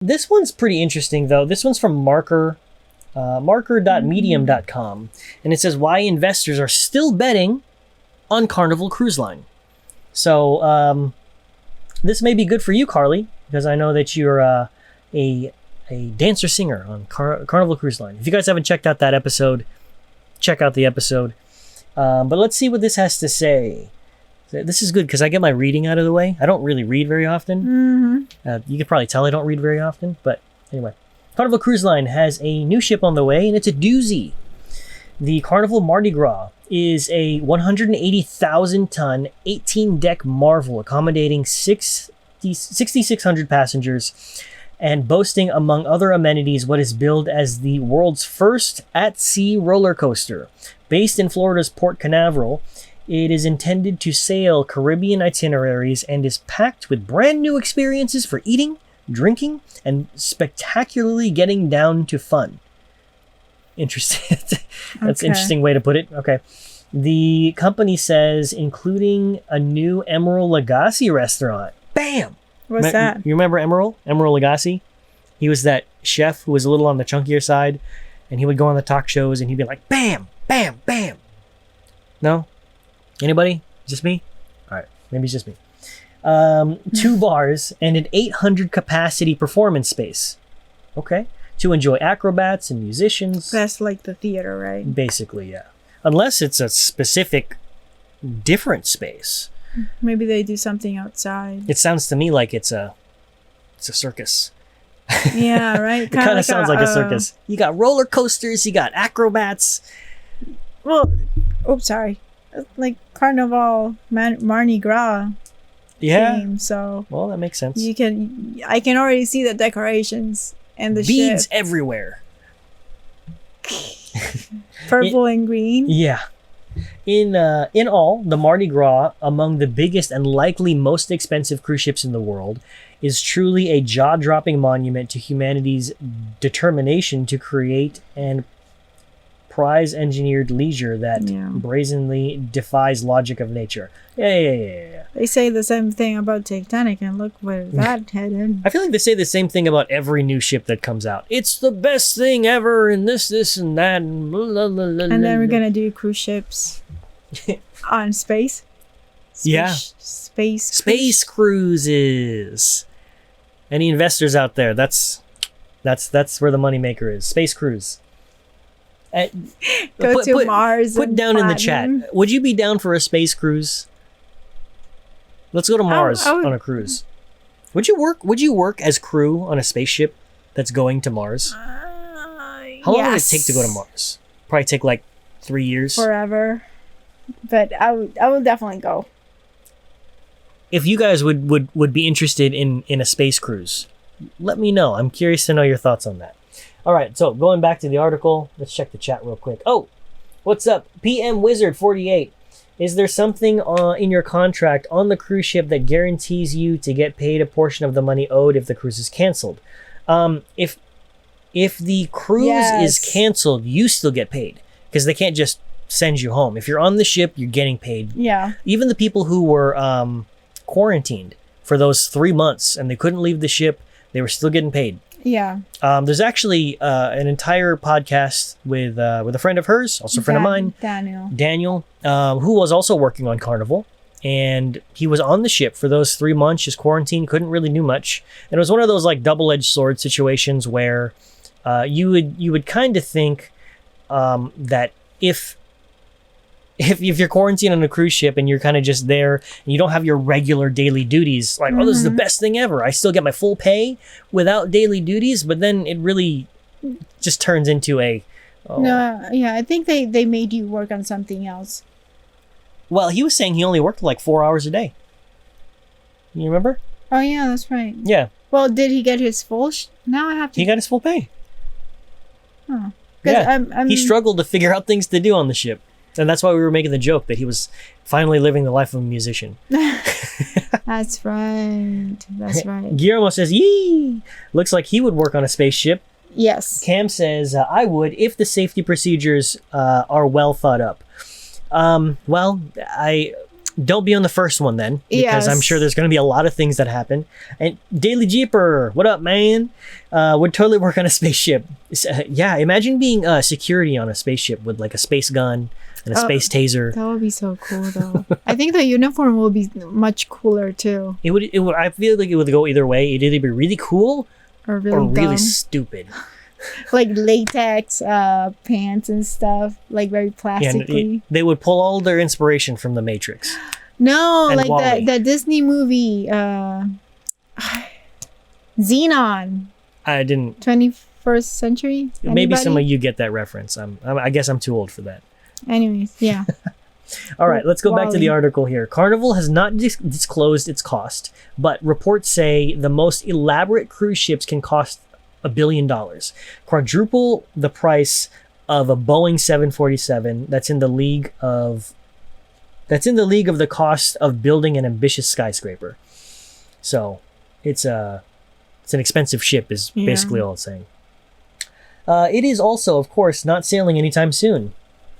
This one's pretty interesting, though. This one's from marker.medium.com, and it says why investors are still betting on Carnival Cruise Line. So this may be good for you, Carly, because I know that you're a dancer-singer on Carnival Cruise Line. If you guys haven't checked out that episode, check out the episode. But let's see what this has to say. This is good because I get my reading out of the way. I don't really read very often. You can probably tell I don't read very often. But anyway, Carnival Cruise Line has a new ship on the way, and it's a doozy. The Carnival Mardi Gras is a 180,000-ton, 18-deck marvel accommodating 6,600 passengers and boasting, among other amenities, what is billed as the world's first at-sea roller coaster. Based in Florida's Port Canaveral, it is intended to sail Caribbean itineraries and is packed with brand new experiences for eating, drinking, and spectacularly getting down to fun. Interesting. That's an interesting way to put it. Okay. The company says, including a new Emeril Lagasse restaurant. Bam! What's that? You remember Emeril? Emeril Lagasse? He was that chef who was a little on the chunkier side, and he would go on the talk shows and he'd be like, bam, bam, bam. No? Anybody? Just me? All right. Maybe it's just me. 2 bars and an 800 capacity performance space. Okay. To enjoy acrobats and musicians. That's like the theater, right? Basically, yeah. Unless it's a specific different space. Maybe they do something outside. It sounds to me like it's a circus. Yeah, right? It kind of sounds like a circus. You got roller coasters, you got acrobats. Well, sorry. Like Carnival Mardi Gras theme, so well, that makes sense. I can already see the decorations and the beads ship. Everywhere. Purple and green. Yeah. In all, the Mardi Gras, among the biggest and likely most expensive cruise ships in the world, is truly a jaw-dropping monument to humanity's determination to create and prize-engineered leisure that brazenly defies logic of nature. Yeah. They say the same thing about Titanic, and look where that headed. I feel like they say the same thing about every new ship that comes out. It's the best thing ever, and this, and that, and blah, blah, blah, blah, and then we're gonna do cruise ships on space. Space cruises. Any investors out there? That's where the moneymaker is. Space cruise. Go to Mars. Put down in the chat. Would you be down for a space cruise? Let's go to Mars on a cruise. Would you work as crew on a spaceship that's going to Mars? How long would it take to go to Mars? Probably take like 3 years. Forever. But I would definitely go. If you guys would be interested in a space cruise, let me know. I'm curious to know your thoughts on that. All right, so going back to the article, let's check the chat real quick. Oh, what's up? PM Wizard 48. Is there something in your contract on the cruise ship that guarantees you to get paid a portion of the money owed if the cruise is canceled? If the cruise is canceled, you still get paid because they can't just send you home. If you're on the ship, you're getting paid. Yeah. Even the people who were quarantined for those 3 months and they couldn't leave the ship, they were still getting paid. Yeah. There's actually an entire podcast with a friend of hers, also a friend of mine, Daniel, who was also working on Carnival, and he was on the ship for those 3 months, just quarantined, couldn't really do much, and it was one of those like double-edged sword situations where you would kind of think that if you're quarantined on a cruise ship and you're kind of just there and you don't have your regular daily duties, like, oh, this is the best thing ever. I still get my full pay without daily duties, but then it really just turns into I think they made you work on something else. Well, he was saying he only worked like 4 hours a day. You remember? Oh, yeah, that's right. Yeah. Well, did he get his full? Now I have to. He got his full pay. Oh. Yeah. He struggled to figure out things to do on the ship. And that's why we were making the joke that he was finally living the life of a musician. That's right. Guillermo says, yee! Looks like he would work on a spaceship. Yes. Cam says, I would if the safety procedures are well thought up. Well, don't be on the first one then, because I'm Yes. sure there's going to be a lot of things that happen. And Daily Jeeper, what up, man? Would totally work on a spaceship. Yeah, imagine being security on a spaceship with like a space gun and a space taser. That would be so cool, though. I think the uniform will be much cooler too, It would. I feel like it would go either way. It'd either be really cool or really or really dumb. stupid. Like latex pants and stuff, like very Yeah, plastically. they would pull all their inspiration from The Matrix. No, And like Wall-E. that Disney movie, Xenon, I didn't. 21st century. Maybe some of Anybody? you get that reference. I guess I'm too old for that. Anyways, yeah. All right, let's go back to the Wall-E. article here. Carnival has not disclosed its cost, but reports say the most elaborate cruise ships can cost $1 billion, quadruple the price of a Boeing 747. That's in the league of the cost of building an ambitious skyscraper. So, it's an expensive ship, is Yeah. basically all it's saying. It is also, of course, not sailing anytime soon.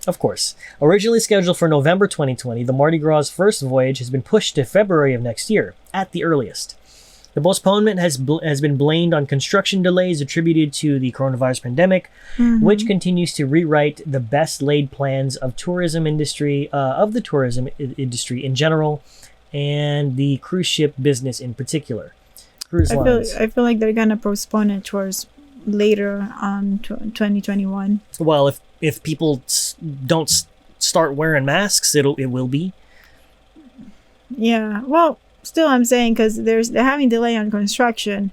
Of course. Originally scheduled for November 2020, the Mardi Gras' first voyage has been pushed to February of next year, at the earliest. The postponement has been blamed on construction delays attributed to the coronavirus pandemic, which continues to rewrite the best-laid plans of the tourism industry in general, and the cruise ship business in particular. Cruise lines. I feel like they're gonna postpone it towards later on 2021. Well, if people don't start wearing masks, it will be. Yeah. Well, still, I'm saying because they're having delay on construction,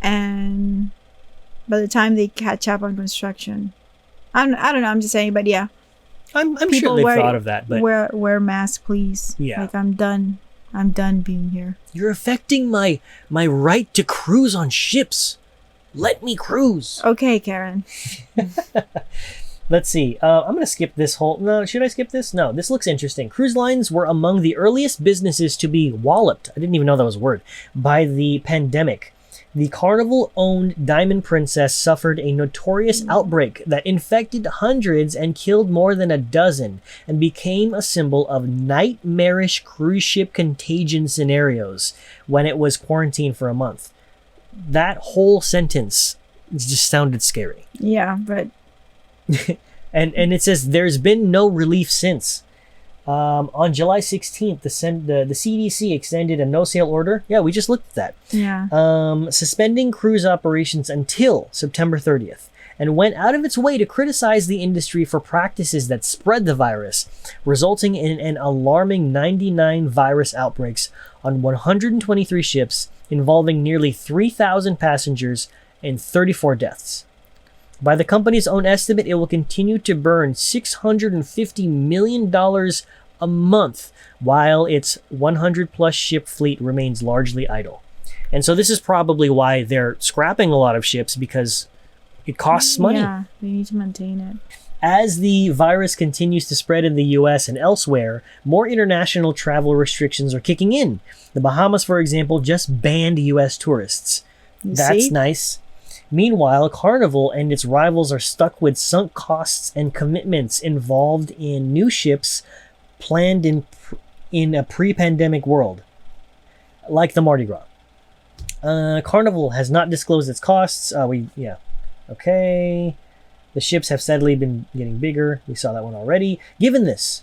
and by the time they catch up on construction, I don't know. I'm just saying, but yeah, I'm sure People they've wear- thought of that, but wear mask, please. Yeah. Like I'm done. I'm done being here. you're affecting my right to cruise on ships. Let me cruise. Okay, Karen. Let's see. I'm going to skip this whole... No, should I skip this? No, this looks interesting. Cruise lines were among the earliest businesses to be walloped. I didn't even know that was a word. By the pandemic. The Carnival-owned Diamond Princess suffered a notorious outbreak that infected hundreds and killed more than a dozen, and became a symbol of nightmarish cruise ship contagion scenarios when it was quarantined for a month. That whole sentence just sounded scary. Yeah, but And it says there's been no relief since. On July 16th, the CDC extended a no-sail order. Yeah, we just looked at that. yeah. Suspending cruise operations until September 30th, and went out of its way to criticize the industry for practices that spread the virus, resulting in an alarming 99 virus outbreaks on 123 ships, involving nearly 3,000 passengers and 34 deaths. By the company's own estimate, it will continue to burn $650 million a month while its 100-plus ship fleet remains largely idle. And so this is probably why they're scrapping a lot of ships, because it costs money. Yeah, they need to maintain it. As the virus continues to spread in the US and elsewhere, more international travel restrictions are kicking in. The Bahamas, for example, just banned US tourists. You That's see? nice. Meanwhile, Carnival and its rivals are stuck with sunk costs and commitments involved in new ships planned in a pre-pandemic world, like the Mardi Gras. Carnival has not disclosed its costs. Okay. The ships have steadily been getting bigger. We saw that one already. Given this,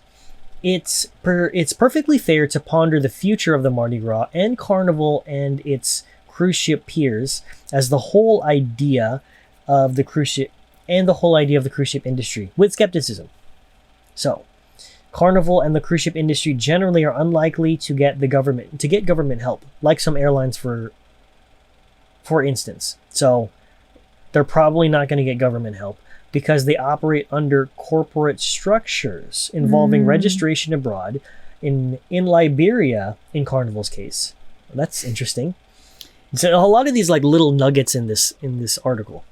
it's perfectly fair to ponder the future of the Mardi Gras and Carnival and its cruise ship peers as the whole idea of the cruise ship industry with skepticism. So, Carnival and the cruise ship industry generally are unlikely to get government help, like some airlines for instance. So, they're probably not going to get government help because they operate under corporate structures involving registration abroad in Liberia in Carnival's case. That's interesting. So a lot of these like little nuggets in this article.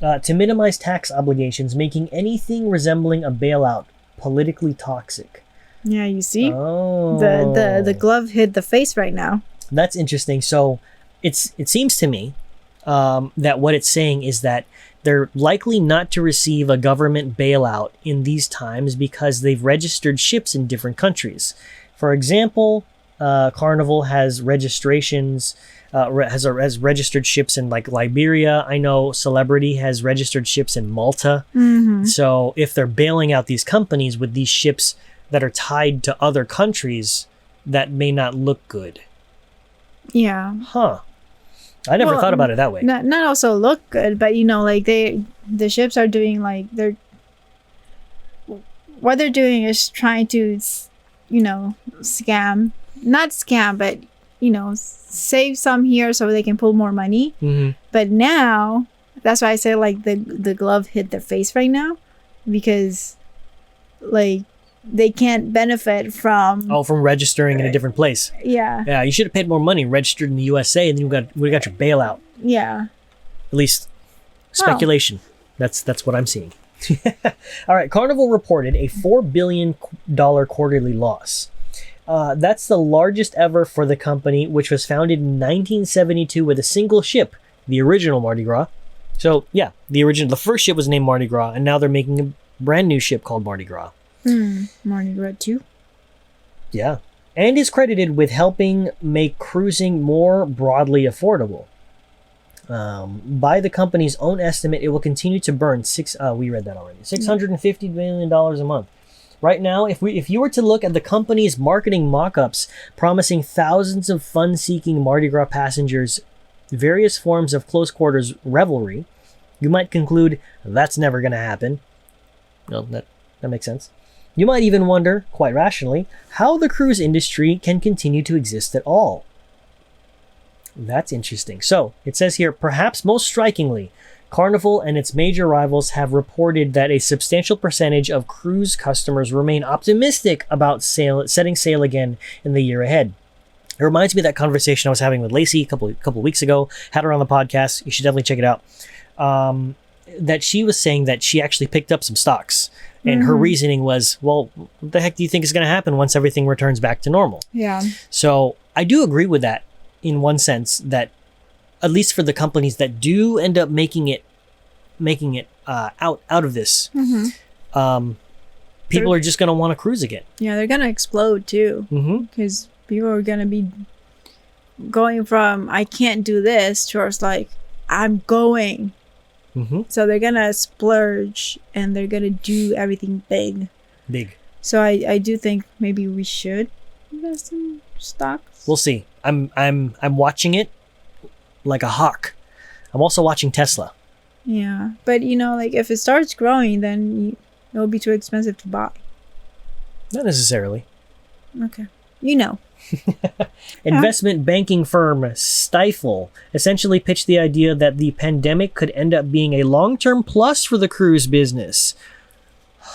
To minimize tax obligations, making anything resembling a bailout politically toxic. Yeah, you see? Oh, The glove hit the face right now. That's interesting. So it seems to me that what it's saying is that they're likely not to receive a government bailout in these times because they've registered ships in different countries. For example, Carnival has registrations, has registered ships in like Liberia. I know Celebrity has registered ships in Malta. So if they're bailing out these companies with these ships that are tied to other countries, that may not look good. Yeah. Huh. I never thought about it that way. Not also look good, but like the ships are doing like what they're doing is trying to not scam, but save some here so they can pull more money. But now that's why I say like the glove hit their face right now, because like they can't benefit from registering in a different place. Yeah, you should have paid more money, registered in the USA, and then we got your bailout. Yeah, at least speculation. That's what I'm seeing. All right, Carnival reported a $4 billion quarterly loss. That's the largest ever for the company, which was founded in 1972 with a single ship, the original Mardi Gras. So yeah, the first ship was named Mardi Gras, and now they're making a brand new ship called Mardi Gras. Mardi Gras 2? Yeah. And is credited with helping make cruising more broadly affordable. By the company's own estimate, it will continue to burn $650 million a month. Right now, if you were to look at the company's marketing mock-ups promising thousands of fun-seeking Mardi Gras passengers various forms of close quarters revelry, you might conclude that's never going to happen. No, that makes sense. You might even wonder, quite rationally, how the cruise industry can continue to exist at all. That's interesting. So, it says here, perhaps most strikingly, Carnival and its major rivals have reported that a substantial percentage of cruise customers remain optimistic about setting sail again in the year ahead. It reminds me of that conversation I was having with Lacey a couple of weeks ago. Had her on the podcast. You should definitely check it out. That she was saying that she actually picked up some stocks. And her reasoning was, well, what the heck do you think is going to happen once everything returns back to normal? Yeah. So I do agree with that in one sense, that at least for the companies that do end up making it out of this, people are just going to want to cruise again. Yeah, they're going to explode too. Because people are going to be going from, I can't do this, towards like, I'm going. So they're gonna splurge and they're gonna do everything big. So I do think maybe we should invest in stocks. We'll see. I'm watching it like a hawk. I'm also watching Tesla. Yeah, but like if it starts growing, then it'll be too expensive to buy. Not necessarily. Okay. Investment banking firm Stifel essentially pitched the idea that the pandemic could end up being a long-term plus for the cruise business.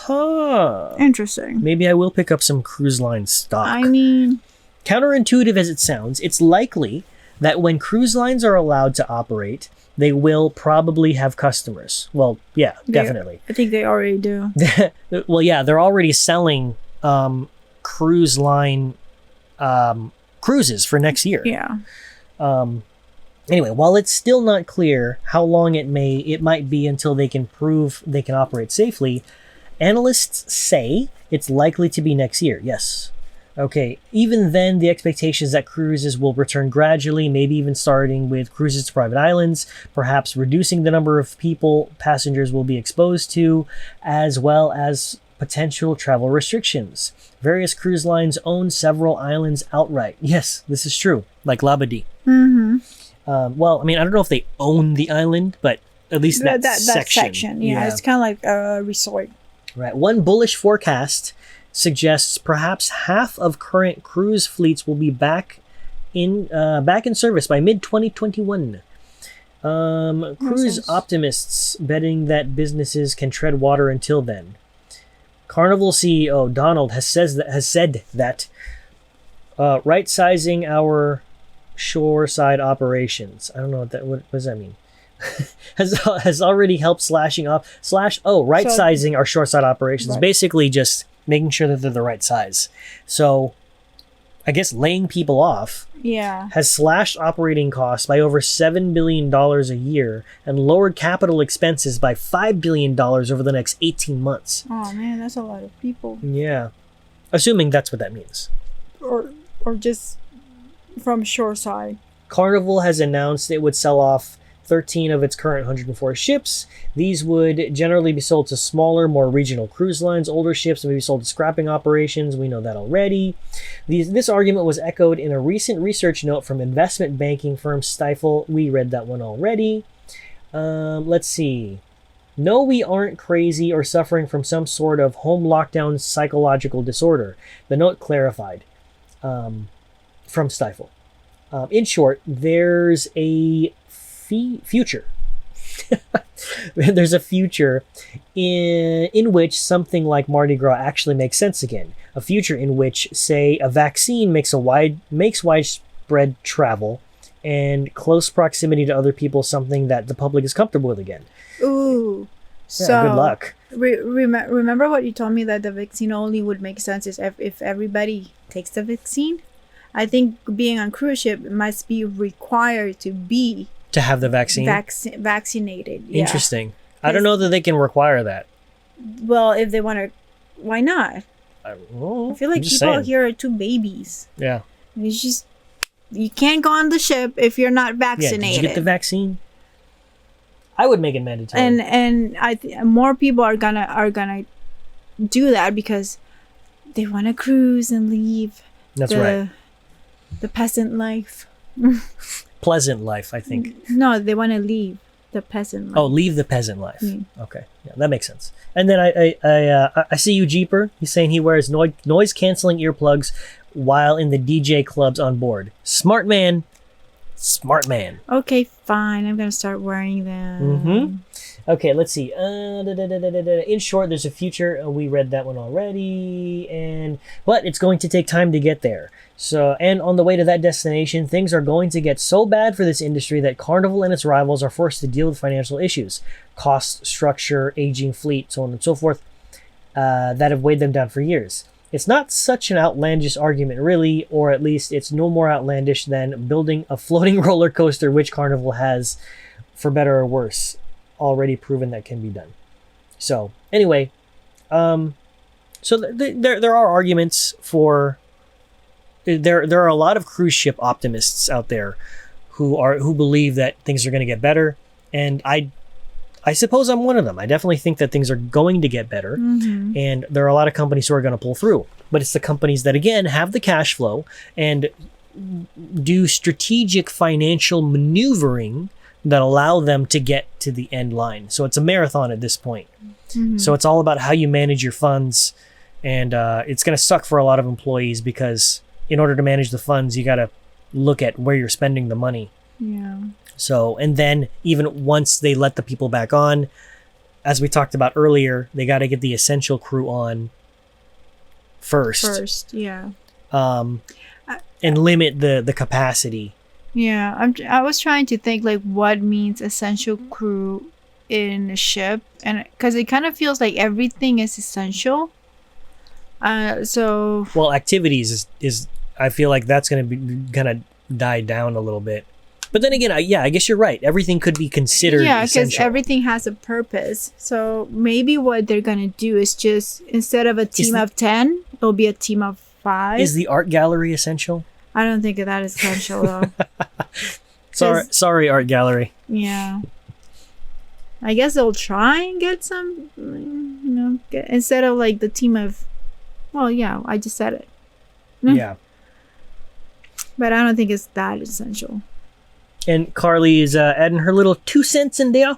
Interesting. Maybe I will pick up some cruise line stock. I mean, counterintuitive as it sounds, it's likely that when cruise lines are allowed to operate, they will probably have customers. Well, yeah, definitely. I think they already do. Well, yeah, they're already selling cruise line cruises for next year. Yeah. Anyway, while it's still not clear how long it might be until they can prove they can operate safely, analysts say it's likely to be next year. Yes. Okay. Even then, the expectation is that cruises will return gradually, maybe even starting with cruises to private islands, perhaps reducing the number of passengers will be exposed to, as well as potential travel restrictions. Various cruise lines own several islands outright. Yes, this is true, like Labadee. Well, I mean, I don't know if they own the island, but at least that section. Yeah, it's kind of like a resort. Right. One bullish forecast suggests perhaps half of current cruise fleets will be back in service by mid-2021. Cruise optimists betting that businesses can tread water until then. Carnival CEO Donald has said that right-sizing our shoreside operations. I don't know what does that mean. has already helped right-sizing our shoreside operations. Right. Basically just making sure that they're the right size. So I guess laying people off has slashed operating costs by over $7 billion a year and lowered capital expenses by $5 billion over the next 18 months. Oh man, that's a lot of people. Yeah. Assuming that's what that means. or just from shoreside? Carnival has announced it would sell off 13 of its current 104 ships. These would generally be sold to smaller, more regional cruise lines. Older ships may be sold to scrapping operations. We know that already. This argument was echoed in a recent research note from investment banking firm Stifel. We read that one already. Let's see. No, we aren't crazy or suffering from some sort of home lockdown psychological disorder, the note clarified from Stifel. In short, there's a future. There's a future in which something like Mardi Gras actually makes sense again. A future in which, say, a vaccine makes widespread travel and close proximity to other people something that the public is comfortable with again. Ooh. Yeah, So good luck. Remember what you told me, that the vaccine only would make sense if everybody takes the vaccine? I think being on cruise ship must be required To have the vaccine? Vaccinated. Yeah. Interesting. I don't know that they can require that. Well, if they want to, why not? I don't know. I feel like I'm just people saying. here are two babies. Yeah. It's just, you can't go on the ship if you're not Yeah, vaccinated. did you get the vaccine? I would make it mandatory. And more people are gonna do that because they want to cruise and leave That's right. the peasant life. Pleasant life, I think. No, they want to leave the peasant life. Oh, leave the peasant life. Mm. Okay, yeah, that makes sense. And then I see you, Jeeper. He's saying he wears noise canceling earplugs while in the DJ clubs on board. Smart man. Smart man. Okay, fine. I'm gonna start wearing them. Mm-hmm. Okay, let's see. In short, there's a future. We read that one already, but it's going to take time to get there. So, and on the way to that destination, things are going to get so bad for this industry that Carnival and its rivals are forced to deal with financial issues, cost structure, aging fleet, so on and so forth, that have weighed them down for years. It's not such an outlandish argument, really, or at least it's no more outlandish than building a floating roller coaster, which Carnival has, for better or worse, already proven that can be done. So, anyway, so there are arguments for. There are a lot of cruise ship optimists out there who believe that things are going to get better, and I suppose I'm one of them. I definitely think that things are going to get better, and there are a lot of companies who are going to pull through. But it's the companies that, again, have the cash flow and do strategic financial maneuvering that allow them to get to the end line. So it's a marathon at this point. So it's all about how you manage your funds, and it's going to suck for a lot of employees because in order to manage the funds, you got to look at where you're spending the money. Yeah. So, and then even once they let the people back on, as we talked about earlier, they got to get the essential crew on first. Yeah. And limit the capacity. Yeah, I was trying to think like what means essential crew in a ship, and because it kind of feels like everything is essential. So well, activities is I feel like that's gonna die down a little bit. But then again, I guess you're right. Everything could be considered because essential. everything has a purpose. So maybe what they're gonna do is just instead of a team of 10, it'll be a team of 5. Is the art gallery essential? I don't think that is essential though. Sorry, art gallery. Yeah. I guess they'll try and get some, instead of like the team of, well, yeah, I just said it. Yeah. But I don't think it's that essential. And Carly is adding her little 2 cents in there.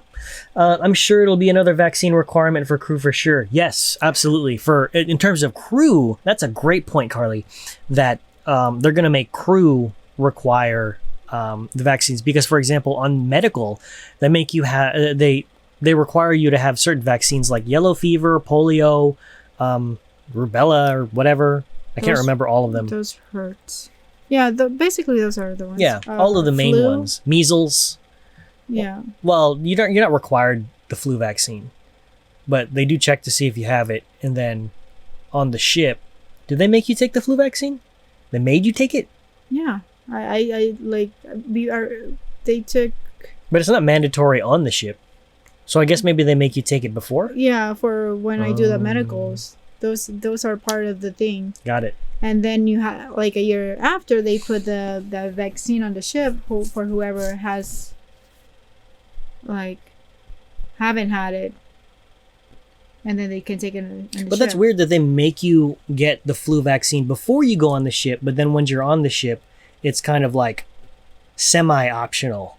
I'm sure it'll be another vaccine requirement for crew for sure. Yes, absolutely. In terms of crew, that's a great point, Carly, that they're going to make crew require the vaccines because, for example, on medical, they make you have they require you to have certain vaccines like yellow fever, polio, rubella, or whatever. I can't remember all of them. Those hurts. Yeah, basically those are the ones. Yeah, all of the main flu. ones. Measles. Yeah. Well, you're not required the flu vaccine, but they do check to see if you have it. And then on the ship, did they make you take the flu vaccine? They made you take it? Yeah, I like they took. But it's not mandatory on the ship, so I guess maybe they make you take it before. Yeah, for when I do the medicals, those are part of the thing. Got it. And then you have like a year after they put the vaccine on the ship for whoever has like haven't had it, and then they can take it on the ship. But that's weird that they make you get the flu vaccine before you go on the ship, but then once you're on the ship, it's kind of like semi-optional.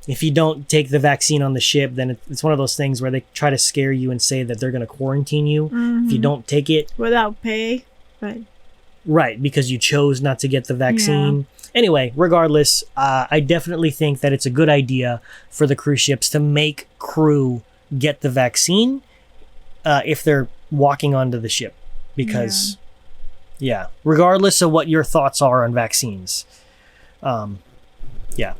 If you don't take the vaccine on the ship, then it's one of those things where they try to scare you and say that they're going to quarantine you if you don't take it. Without pay, but... Right, because you chose not to get the vaccine. Yeah. Anyway, regardless, I definitely think that it's a good idea for the cruise ships to make crew get the vaccine if they're walking onto the ship. Because, yeah, regardless of what your thoughts are on vaccines. Yeah.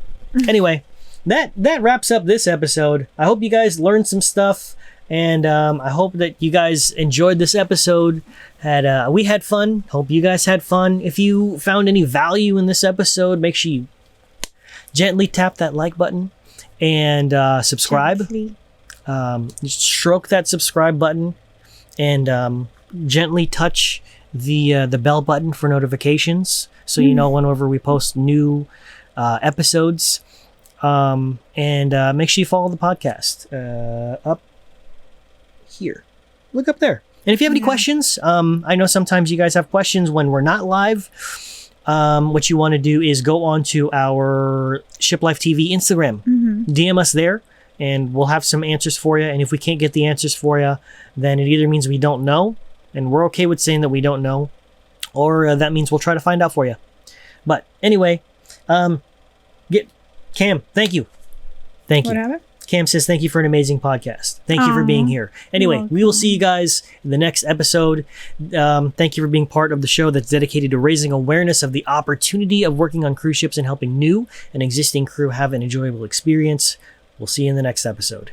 Anyway, that wraps up this episode. I hope you guys learned some stuff. And I hope that you guys enjoyed this episode. We had fun. Hope you guys had fun. If you found any value in this episode, make sure you gently tap that like button and subscribe. Just stroke that subscribe button and gently touch the bell button for notifications, so you know whenever we post new episodes. And make sure you follow the podcast up here. Look up there. And if you have any questions, I know sometimes you guys have questions when we're not live. What you want to do is go on to our Shiplife TV Instagram. DM us there, and we'll have some answers for you. And if we can't get the answers for you, then it either means we don't know, and we're okay with saying that we don't know, or that means we'll try to find out for you. But anyway, Cam, thank you. Thank you. What happened? Cam says, thank you for an amazing podcast. Thank you for being here. Anyway, we will see you guys in the next episode. Thank you for being part of the show that's dedicated to raising awareness of the opportunity of working on cruise ships and helping new and existing crew have an enjoyable experience. We'll see you in the next episode.